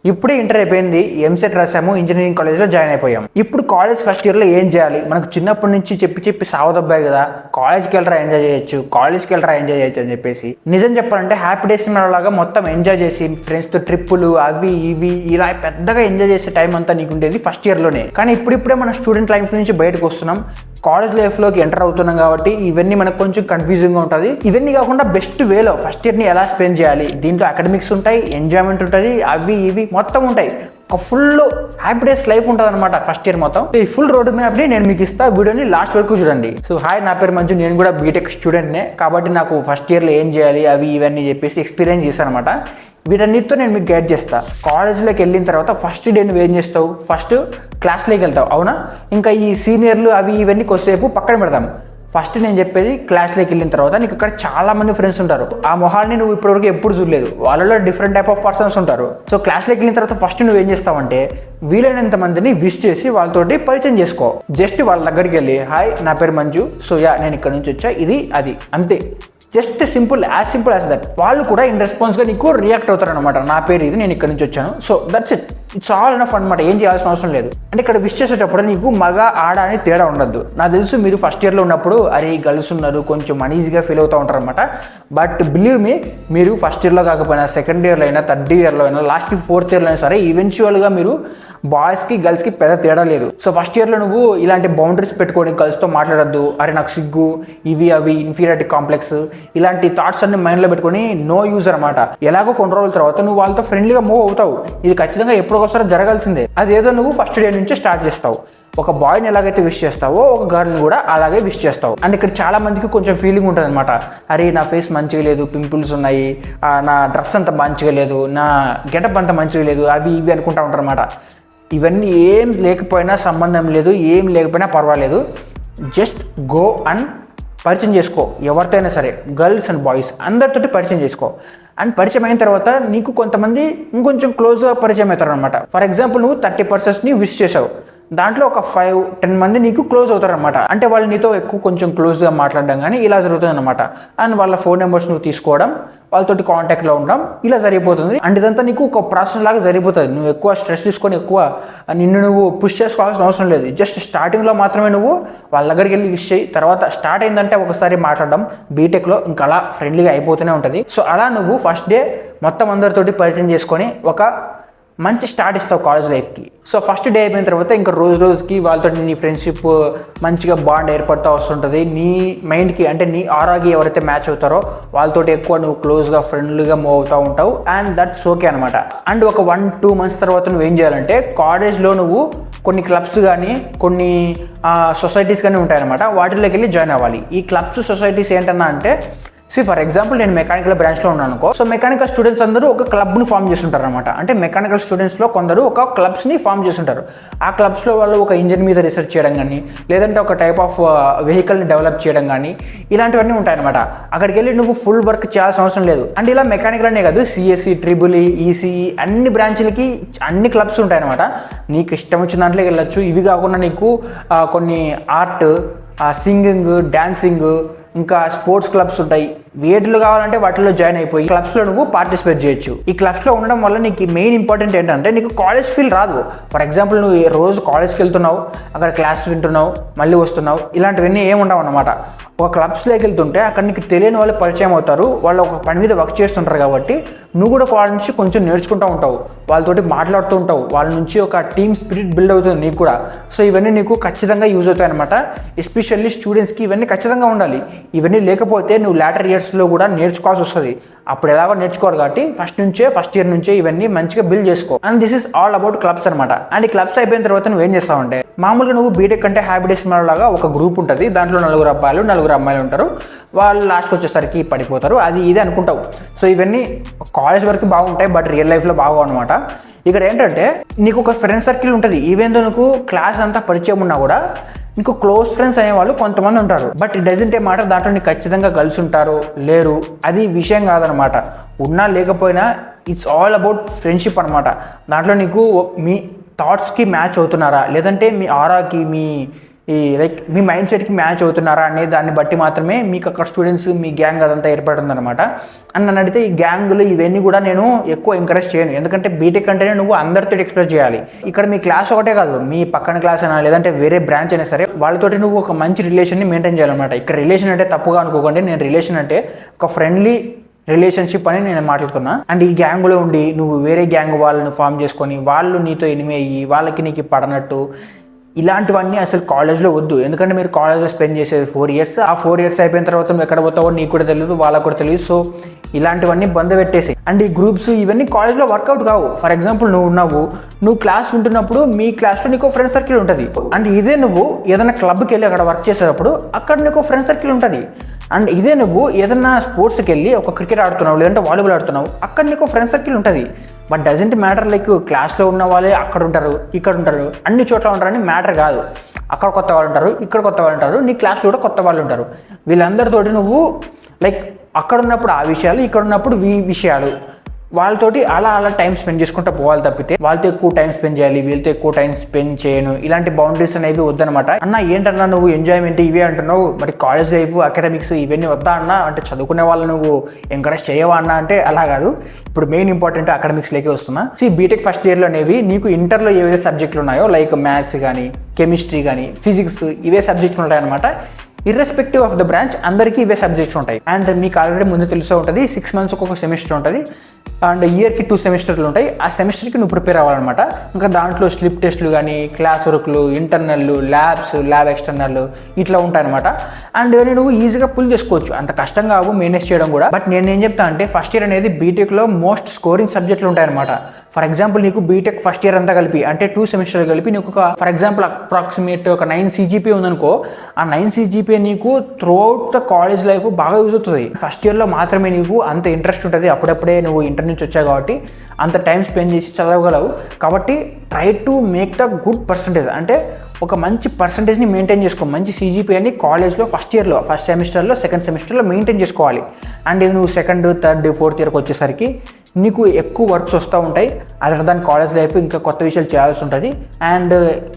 ఇప్పుడే ఇంటర్ అయిపోయింది, ఎంసెట్ రాసాము, ఇంజనీరింగ్ కాలేజ్లో జాయిన్ అయిపోయాం. ఇప్పుడు కాలేజ్ ఫస్ట్ ఇయర్లో ఏం చేయాలి? మనకు చిన్నప్పటి నుంచి చెప్పి సావదబ్బాయి కదా, కాలేజ్కి వెళ్ళరా ఎంజాయ్ చేయొచ్చు, కాలేజ్కి వెళ్ళరా ఎంజాయ్ చేయొచ్చు అని చెప్పేసి. నిజం చెప్పాలంటే హ్యాపీ డేస్ లాగా మొత్తం ఎంజాయ్ చేసి ఫ్రెండ్స్తో ట్రిప్పులు అవి ఇవి ఇలా పెద్దగా ఎంజాయ్ చేసే టైం అంతా నీకు ఉండేది ఫస్ట్ ఇయర్లోనే. కానీ ఇప్పుడిప్పుడే మన స్టూడెంట్ లైఫ్ నుంచి బయటకు వస్తున్నాం, కాలేజ్ లైఫ్లోకి ఎంటర్ అవుతున్నాం కాబట్టి ఇవన్నీ మనకు కొంచెం కన్ఫ్యూజింగ్గా ఉంటుంది. ఇవన్నీ కాకుండా బెస్ట్ వేలో ఫస్ట్ ఇయర్ని ఎలా స్పెండ్ చేయాలి, దీంట్లో అకాడమిక్స్ ఉంటాయి, ఎంజాయ్మెంట్ ఉంటుంది, అవి ఇవి మొత్తం ఉంటాయి. ఒక ఫుల్ హ్యాపీ డేస్ లైఫ్ ఉంటుంది అనమాట ఫస్ట్ ఇయర్ మొత్తం. ఈ ఫుల్ రోడ్ మ్యాప్ని నేను మీకు ఇస్తా, వీడియోని లాస్ట్ వరకు చూడండి. సో హాయ్, నా పేరు మంజు, నేను కూడా బీటెక్ స్టూడెంట్నే కాబట్టి నాకు ఫస్ట్ ఇయర్లో ఏం చేయాలి అవి ఇవన్నీ చెప్పేసి ఎక్స్పీరియన్స్ చేశాను అనమాట. వీటన్నిటితో నేను మీకు గైడ్ చేస్తా. కాలేజ్లోకి వెళ్ళిన తర్వాత ఫస్ట్ డే నువ్వు ఏం చేస్తావు? ఫస్ట్ క్లాస్లోకి వెళ్తావు, అవునా? ఇంకా ఈ సీనియర్లు అవి ఇవన్నీ కొద్దిసేపు పక్కన పెడదాం. ఫస్ట్ నేను చెప్పేది, క్లాస్లోకి వెళ్ళిన తర్వాత నీకు ఇక్కడ చాలా మంది ఫ్రెండ్స్ ఉంటారు. ఆ మొహాల్ని నువ్వు ఇప్పటివరకు ఎప్పుడు చూడలేదు, వాళ్ళలో డిఫరెంట్ టైప్ ఆఫ్ పర్సన్స్ ఉంటారు. సో క్లాస్లోకి వెళ్ళిన తర్వాత ఫస్ట్ నువ్వు ఏం చేస్తావంటే వీలైనంత మందిని విష్ చేసి వాళ్ళతోటి పరిచయం చేసుకో. జస్ట్ వాళ్ళ దగ్గరికి వెళ్ళి హాయ్, నా పేరు మంజు, సో నేను ఇక్కడ నుంచి వచ్చా, ఇది అది అంతే. Just simple, as simple as that. వాళ్ళు కూడా ఇన్ రెస్పాన్స్గా నీకు రియాక్ట్ అవుతారు అనమాట. నా పేరు ఇది, నేను ఇక్కడ నుంచి వచ్చాను, so that's it. It's all enough అనమాట. ఏం చేయాల్సిన అవసరం లేదు. అంటే ఇక్కడ విష్ చేసేటప్పుడు నీకు మగ ఆడ అని తేడా ఉండద్దు. నాకు తెలుసు మీరు ఫస్ట్ ఇయర్లో ఉన్నప్పుడు అరే గర్ల్స్ ఉన్నారు కొంచెం అనీజీగా ఫీల్ అవుతూ ఉంటారు అనమాట. బట్ బిలీవ్ మీ, మీరు ఫస్ట్ ఇయర్లో కాకపోయినా సెకండ్ ఇయర్లో అయినా థర్డ్ ఇయర్లో అయినా లాస్ట్ 4th ఇయర్లో అయినా సరే ఈవెన్చువల్గా మీరు బాయ్స్కి గర్ల్స్కి పెద్ద తేడా లేదు. సో ఫస్ట్ ఇయర్లో నువ్వు ఇలాంటి బౌండరీస్ పెట్టుకొని గర్ల్స్తో మాట్లాడద్దు, అరే నాకు సిగ్గు, ఇవి అవి ఇన్ఫీరియారిటీ కాంప్లెక్స్, ఇలాంటి థాట్స్ అన్ని మైండ్లో పెట్టుకొని నో యూజ్ అనమాట. ఎలాగో కొన్ని రోజుల తర్వాత నువ్వు వాళ్ళతో ఫ్రెండ్లీగా మూవ్ అవుతావు. ఇది ఖచ్చితంగా ఎప్పుడొకసారి జరగాల్సిందే. అదేదో నువ్వు ఫస్ట్ డే నుంచే స్టార్ట్ చేస్తావు. ఒక బాయ్ని ఎలాగైతే విష్ చేస్తావో ఒక గర్ల్ని కూడా అలాగే విష్ చేస్తావు. అండ్ ఇక్కడ చాలా మందికి కొంచెం ఫీలింగ్ ఉంటుంది అనమాట, అరే నా ఫేస్ మంచిగా లేదు, పింపుల్స్ ఉన్నాయి, నా డ్రెస్ అంత మంచిగా లేదు, నా గెటప్ అంత మంచిగా లేదు, అవి ఇవి అనుకుంటా ఉంటారు అనమాట. ఇవన్నీ ఏం లేకపోయినా సంబంధం లేదు, ఏం లేకపోయినా పర్వాలేదు. జస్ట్ గో అండ్ పరిచయం చేసుకో. ఎవరితో అయినా సరే, గర్ల్స్ అండ్ బాయ్స్ అందరితోటి పరిచయం చేసుకో. అండ్ పరిచయం అయిన తర్వాత నీకు కొంతమంది ఇంకొంచెం క్లోజ్గా పరిచయం అవుతారు అనమాట. ఫర్ ఎగ్జాంపుల్ నువ్వు 30 పర్సన్స్ని విష్ చేసావు, దాంట్లో ఒక 5-10 మంది నీకు క్లోజ్ అవుతారు అనమాట. అంటే వాళ్ళు నీతో ఎక్కువ కొంచెం క్లోజ్గా మాట్లాడడం కానీ ఇలా జరుగుతుంది అనమాట. అండ్ వాళ్ళ ఫోన్ నెంబర్స్ నువ్వు తీసుకోవడం, వాళ్ళతోటి కాంటాక్ట్లో ఉండడం, ఇలా జరిగిపోతుంది. అండ్ ఇదంతా నీకు ఒక ప్రాసెస్ లాగా జరిగిపోతుంది. నువ్వు ఎక్కువ స్ట్రెస్ తీసుకొని ఎక్కువ నిన్ను నువ్వు పుష్ చేసుకోవాల్సిన అవసరం లేదు. జస్ట్ స్టార్టింగ్లో మాత్రమే నువ్వు వాళ్ళ దగ్గరికి వెళ్ళి విష్ చేయి. తర్వాత స్టార్ట్ అయిందంటే ఒకసారి మాట్లాడడం బీటెక్లో ఇంకా అలా ఫ్రెండ్లీగా అయిపోతూనే ఉంటుంది. సో అలా నువ్వు ఫస్ట్ డే మొత్తం అందరితోటి పరిచయం చేసుకొని ఒక మంచి స్టార్ట్ ఇస్తావు కాలేజ్ లైఫ్కి. సో ఫస్ట్ డే అయిపోయిన తర్వాత ఇంకా రోజుకి వాళ్ళతో నీ ఫ్రెండ్షిప్ మంచిగా బాండ్ ఏర్పడుతూ వస్తుంటుంది. నీ మైండ్కి అంటే నీ ఆరాకి ఎవరైతే మ్యాచ్ అవుతారో వాళ్ళతోటి ఎక్కువ నువ్వు క్లోజ్గా ఫ్రెండ్లీగా మూవ్ అవుతూ ఉంటావు. అండ్ దట్స్ ఓకే అనమాట. అండ్ ఒక 1-2 మంత్స్ తర్వాత నువ్వు ఏం చేయాలంటే కాలేజ్లో నువ్వు కొన్ని క్లబ్స్ కానీ కొన్ని సొసైటీస్ కానీ ఉంటాయన్నమాట, వాటిలోకి వెళ్ళి జాయిన్ అవ్వాలి. ఈ క్లబ్స్ సొసైటీస్ ఏంటన్నా అంటే ఫర్ ఎగ్జాంపుల్ నేను మెకానికల్ బ్రాంచ్లో ఉన్నాను అనుకో. సో మెకానికల్ స్టూడెంట్స్ అందరూ ఒక క్లబ్ని ఫామ్ చేస్తుంటారు అనమాట. అంటే మెకానికల్ స్టూడెంట్స్లో కొందరు ఒక క్లబ్స్ని ఫామ్ చేస్తుంటారు. ఆ క్లబ్స్లో వాళ్ళు ఒక ఇంజిన్ మీద రీసెర్చ్ చేయడం కానీ, లేదంటే ఒక టైప్ ఆఫ్ వెహికల్ని డెవలప్ చేయడం కానీ, ఇలాంటివన్నీ ఉంటాయన్నమాట. అక్కడికి వెళ్ళి నువ్వు ఫుల్ వర్క్ చేయాల్సిన అవసరం లేదు. అండ్ ఇలా మెకానికల్ అనే కాదు, సిఎస్సి, ట్రిబుల్ ఈ, ఈసీఈ అన్ని బ్రాంచ్లకి అన్ని క్లబ్స్ ఉంటాయన్నమాట. నీకు ఇష్టం వచ్చిన దాంట్లోకి వెళ్ళొచ్చు. ఇవి కాకుండా నీకు కొన్ని ఆర్ట్, సింగింగ్, డాన్సింగ్, ఇంకా స్పోర్ట్స్ క్లబ్స్ ఉంటాయి. వేటిలో కావాలంటే వాటిలో జాయిన్ అయిపోయి క్లబ్స్లో నువ్వు పార్టిసిపేట్ చేయొచ్చు. ఈ క్లబ్స్లో ఉండడం వల్ల నీకు మెయిన్ ఇంపార్టెంట్ ఏంటంటే నీకు కాలేజ్ ఫీల్ రాదు. ఫర్ ఎగ్జాంపుల్ నువ్వు రోజు కాలేజ్కి వెళ్తున్నావు, అక్కడ క్లాస్ వింటున్నావు, మళ్ళీ వస్తున్నావు, ఇలాంటివన్నీ ఏమి ఉండవు అనమాట. ఒక క్లబ్స్లోకి వెళ్తుంటే అక్కడ నీకు తెలియని వాళ్ళు పరిచయం అవుతారు. వాళ్ళు ఒక పని మీద వర్క్ చేస్తుంటారు కాబట్టి నువ్వు కూడా వాళ్ళ నుంచి కొంచెం నేర్చుకుంటూ ఉంటావు, వాళ్ళతోటి మాట్లాడుతూ ఉంటావు, వాళ్ళ నుంచి ఒక టీమ్ స్పిరిట్ బిల్డ్ అవుతుంది నీకు కూడా. సో ఇవన్నీ నీకు ఖచ్చితంగా యూజ్ అవుతాయి అనమాట. ఎస్పెషల్లీ స్టూడెంట్స్కి ఇవన్నీ ఖచ్చితంగా ఉండాలి. ఇవన్నీ లేకపోతే నువ్వు లేటర్ ఇయర్స్లో కూడా నేర్చుకోవాల్సి వస్తుంది. అప్పుడు ఎలాగో నేర్చుకోరు కాబట్టి ఫస్ట్ ఇయర్ నుంచే ఇవన్నీ మంచిగా బిల్డ్ చేసుకో. And this is all about clubs అనమాట. అండ్ ఈ క్లబ్స్ అయిపోయిన తర్వాత నువ్వు ఏం చేస్తావంటే మామూలుగా నువ్వు బీటెక్ అంటే హ్యాపీ డేస్ లాగా ఒక గ్రూప్ ఉంటుంది. దాంట్లో 4 అబ్బాయిలు 4 అమ్మాయిలు ఉంటారు. వాళ్ళు లాస్ట్కి వచ్చేసరికి పడిపోతారు, అది ఇది అనుకుంటావు. సో ఇవన్నీ కాలేజ్ వరకు బాగుంటాయి, బట్ రియల్ లైఫ్లో బాగోవు అనమాట. ఇక్కడ ఏంటంటే నీకు ఒక ఫ్రెండ్ సర్కిల్ ఉంటుంది. ఈవెన్ దో నీకు క్లాస్ అంతా పరిచయం ఉన్నా కూడా నీకు క్లోజ్ ఫ్రెండ్స్ అనేవాళ్ళు కొంతమంది ఉంటారు. But it doesn't A matter దాంట్లో నీకు ఖచ్చితంగా గర్ల్స్ ఉంటారు లేరు, అది విషయం కాదనమాట. ఉన్నా లేకపోయినా ఇట్స్ ఆల్ అబౌట్ ఫ్రెండ్షిప్ అనమాట. దాంట్లో నీకు మీ థాట్స్కి మ్యాచ్ అవుతున్నారా, లేదంటే మీ ఆరాకి మీ లైక్ మీ మైండ్ సెట్కి మ్యాచ్ అవుతున్నారా అనే దాన్ని బట్టి మాత్రమే మీకు అక్కడ స్టూడెంట్స్ మీ గ్యాంగ్ అదంతా ఏర్పడుతుంది అనమాట. అని నన్ను అడిగితే ఈ గ్యాంగులు ఇవన్నీ కూడా నేను ఎక్కువ ఎంకరేజ్ చేయను. ఎందుకంటే బీటెక్ అంటేనే నువ్వు అందరితో ఎక్స్ప్రెస్ చేయాలి. ఇక్కడ మీ క్లాస్ ఒకటే కాదు, మీ పక్కన క్లాస్ అయినా లేదంటే వేరే బ్రాంచ్ అయినా సరే వాళ్ళతోటి నువ్వు ఒక మంచి రిలేషన్ని మెయింటైన్ చేయాలన్నమాట. ఇక్కడ రిలేషన్ అంటే తప్పుగా అనుకోకండి, నేను రిలేషన్ అంటే ఒక ఫ్రెండ్లీ రిలేషన్షిప్ అని నేను మాట్లాడుతున్నా. అండ్ ఈ గ్యాంగ్లో ఉండి నువ్వు వేరే గ్యాంగ్ వాళ్ళని ఫామ్ చేసుకొని వాళ్ళు నీతో ఎనిమి అయ్యి వాళ్ళకి నీకు పడనట్టు ఇలాంటివన్నీ అసలు కాలేజ్లో వద్దు. ఎందుకంటే మీరు కాలేజ్లో స్పెండ్ చేసేది 4 years. ఆ 4 years అయిపోయిన తర్వాత నువ్వు ఎక్కడ పోతావో నీకు కూడా తెలియదు, వాళ్ళకు కూడా తెలియదు. సో ఇలాంటివన్నీ బంద్ పెట్టేసి. అండ్ ఈ గ్రూప్స్ ఇవన్నీ కాలేజ్లో వర్కౌట్ కావు. ఫర్ ఎగ్జాంపుల్ నువ్వు క్లాస్ ఉంటున్నప్పుడు మీ క్లాస్లో నీకు ఫ్రెండ్ సర్కిల్ ఉంటుంది. అండ్ ఇదే నువ్వు ఏదైనా క్లబ్కి వెళ్ళి అక్కడ వర్క్ చేసేటప్పుడు అక్కడ నీకు ఫ్రెండ్ సర్కిల్ ఉంటుంది. అండ్ ఇదే నువ్వు ఏదైనా స్పోర్ట్స్కి వెళ్ళి ఒక క్రికెట్ ఆడుతున్నావు లేదంటే వాలీబాల్ ఆడుతున్నావు అక్కడ నీకు ఫ్రెండ్ సర్కిల్ ఉంటుంది. బట్ డజంట్ మ్యాటర్ లైక్ క్లాస్లో ఉన్న వాళ్ళే అక్కడ ఉంటారు ఇక్కడ ఉంటారు అన్ని చోట్ల ఉంటారని మ్యాటర్ కాదు. అక్కడ కొత్త వాళ్ళు ఉంటారు, ఇక్కడ కొత్త వాళ్ళు ఉంటారు, నీ క్లాస్లో కూడా కొత్త వాళ్ళు ఉంటారు. వీళ్ళందరితోటి నువ్వు లైక్ అక్కడ ఉన్నప్పుడు ఆ విషయాలు, ఇక్కడ ఉన్నప్పుడు ఈ విషయాలు, వాళ్ళతోటి అలా టైం స్పెండ్ చేసుకుంటూ పోవాలి తప్పితే వాళ్ళతో ఎక్కువ టైం స్పెండ్ చేయాలి వీళ్ళతో ఎక్కువ టైం స్పెండ్ చేయను ఇలాంటి బౌండరీస్ అనేవి వద్దనమాట. అన్న ఏంటన్నా నువ్వు ఎంజాయ్మెంట్ ఇవే అంటున్నావు, మరి కాలేజ్ లైఫ్ అకాడమిక్స్ ఇవన్నీ వద్దా అన్న అంటే చదువుకునే వాళ్ళు నువ్వు ఎంకరేజ్ చేయవా అన్న అంటే అలా కాదు. ఇప్పుడు మెయిన్ ఇంపార్టెంట్ అకాడమిక్స్లోకి వస్తున్నా. బీటెక్ ఫస్ట్ ఇయర్లో అనేవి నీకు ఇంటర్లో ఏవైతే సబ్జెక్టులు ఉన్నాయో లైక్ మ్యాథ్స్ కానీ కెమిస్ట్రీ కానీ ఫిజిక్స్ ఇవే సబ్జెక్టులు ఉంటాయన్నమాట. ఇర్రెస్పెక్టివ్ ఆఫ్ ద బ్రాంచ్ అందరికీ ఇవే సబ్జెక్ట్స్ ఉంటాయి. అండ్ మీకు ఆల్రెడీ ముందు తెలుసూ ఉంటుంది 6 months ఒక సెమిస్టర్ ఉంటుంది అండ్ ఇయర్కి 2 సెమిస్టర్లు ఉంటాయి. ఆ సెమిస్టర్కి నువ్వు ప్రిపేర్ అవ్వాలన్నమాట. ఇంకా దాంట్లో స్లిప్ టెస్ట్లు కానీ క్లాస్ వర్క్లు ఇంటర్నల్లు ల్యాబ్స్ ల్యాబ్ ఎక్స్టర్నల్ ఇట్లా ఉంటాయన్నమాట. అండ్ ఇవన్నీ నువ్వు ఈజీగా పుల్ చేసుకోవచ్చు, అంత కష్టం కావు మేనేజ్ చేయడం కూడా. బట్ నేను ఏం చెప్తాను అంటే ఫస్ట్ ఇయర్ అనేది బీటెక్లో మోస్ట్ స్కోరింగ్ సబ్జెక్టులు ఉంటాయన్నమాట. ఫర్ ఎగ్జాంపుల్ నీకు బీటెక్ ఫస్ట్ ఇయర్ అంతా కలిపి అంటే 2 సెమిస్టర్లు కలిపి నీకు ఒక ఫర్ ఎగ్జాంపుల్ అప్రాక్సిమేట్ ఒక 9 CGPA ఉందనుకో, ఆ 9 CGPA నీకు through out the college life బాగా యూజ్ అవుతుంది. ఫస్ట్ ఇయర్లో మాత్రమే నీకు అంత ఇంట్రెస్ట్ ఉంటుంది, అప్పుడప్పుడే నువ్వు ఇంటర్ నుంచి వచ్చావు కాబట్టి అంత టైం స్పెండ్ చేసి చదవగలవు. కాబట్టి try to make the good percentage, అంటే ఒక మంచి పర్సంటేజ్ని మెయింటైన్ చేసుకో. మంచి CGPAని కాలేజ్లో ఫస్ట్ ఇయర్లో ఫస్ట్ సెమిస్టర్లో సెకండ్ సెమిస్టర్లో మెయింటైన్ చేసుకోవాలి. అండ్ ఇది నువ్వు సెకండ్ థర్డ్ ఫోర్త్ ఇయర్కి వచ్చేసరికి నీకు ఎక్కువ వర్క్స్ వస్తూ ఉంటాయి. అదర్ దాని కాలేజ్ లైఫ్ ఇంకా కొత్త విషయాలు చేయాల్సి ఉంటుంది అండ్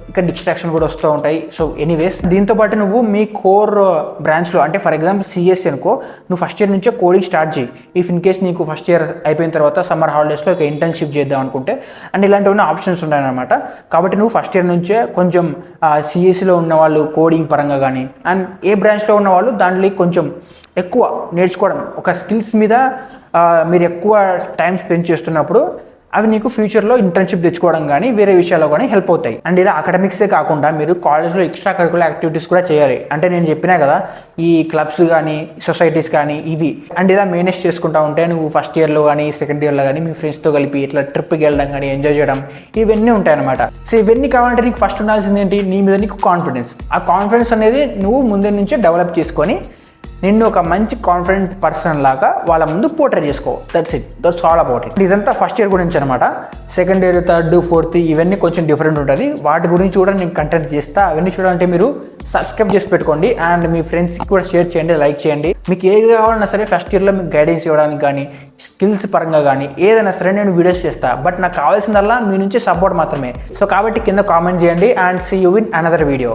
ఇంకా డిస్ట్రాక్షన్ కూడా వస్తూ ఉంటాయి. సో ఎనీవేస్ దీంతోపాటు నువ్వు మీ కోర్ బ్రాంచ్లో అంటే ఫర్ ఎగ్జాంపుల్ CSE అనుకో, నువ్వు ఫస్ట్ ఇయర్ నుంచే కోడింగ్ స్టార్ట్ చేయి. ఇఫ్ ఇన్ కేస్ నీకు ఫస్ట్ ఇయర్ అయిపోయిన తర్వాత సమ్మర్ హాలిడేస్లో ఒక ఇంటర్న్షిప్ చేద్దాం అనుకుంటే అండ్ ఇలాంటివన్నీ ఆప్షన్స్ ఉన్నాయన్నమాట. కాబట్టి నువ్వు ఫస్ట్ ఇయర్ నుంచే కొంచెం CSEలో ఉన్న వాళ్ళు కోడింగ్ పరంగా కానీ అండ్ ఏ బ్రాంచ్లో ఉన్న వాళ్ళు దాంట్లో కొంచెం ఎక్కువ నేర్చుకోవడం, ఒక స్కిల్స్ మీద మీరు ఎక్కువ టైం స్పెండ్ చేస్తున్నప్పుడు అవి నీకు ఫ్యూచర్లో ఇంటర్న్షిప్ తెచ్చుకోవడం కానీ వేరే విషయాల్లో కానీ హెల్ప్ అవుతాయి. అండ్ ఇలా అకాడమిక్సే కాకుండా మీరు కాలేజ్లో ఎక్స్ట్రా కరికులర్ యాక్టివిటీస్ కూడా చేయాలి. అంటే నేను చెప్పినా కదా ఈ క్లబ్స్ కానీ సొసైటీస్ కానీ ఇవి అండ్ ఇలా మేనేజ్ చేసుకుంటా ఉంటే నువ్వు ఫస్ట్ ఇయర్లో కానీ సెకండ్ ఇయర్లో కానీ మీ ఫ్రెండ్స్తో కలిపి ఇట్లా ట్రిప్కి వెళ్ళడం కానీ ఎంజాయ్ చేయడం ఇవన్నీ ఉంటాయన్నమాట. సో ఇవన్నీ కావాలంటే నీకు ఫస్ట్ ఉండాల్సింది ఏంటి, నీ మీద నీకు కాన్ఫిడెన్స్. ఆ కాన్ఫిడెన్స్ అనేది నువ్వు ముందే నుంచే డెవలప్ చేసుకొని నిన్ను ఒక మంచి కాన్ఫిడెంట్ పర్సన్ లాగా వాళ్ళ ముందు పోర్ట్రేట్ చేసుకో. That's all about it. ఇదంతా ఫస్ట్ ఇయర్ గురించి అనమాట. సెకండ్ ఇయర్ థర్డ్ ఫోర్త్ ఇవన్నీ కొంచెం డిఫరెంట్ ఉంటుంది. వాటి గురించి కూడా నేను కంటెంట్ చేస్తా. అవన్నీ చూడాలంటే మీరు సబ్స్క్రైబ్ చేసి పెట్టుకోండి అండ్ మీ ఫ్రెండ్స్కి కూడా షేర్ చేయండి, లైక్ చేయండి. మీకు ఏది కావాలన్నా సరే ఫస్ట్ ఇయర్లో మీకు గైడెన్స్ ఇవ్వడానికి కానీ స్కిల్స్ పరంగా కానీ ఏదైనా సరే నేను వీడియోస్ చేస్తాను. బట్ నాకు కావాల్సిందల్లా మీ నుంచి సపోర్ట్ మాత్రమే. సో కాబట్టి కింద కామెంట్ చేయండి and see you in another video.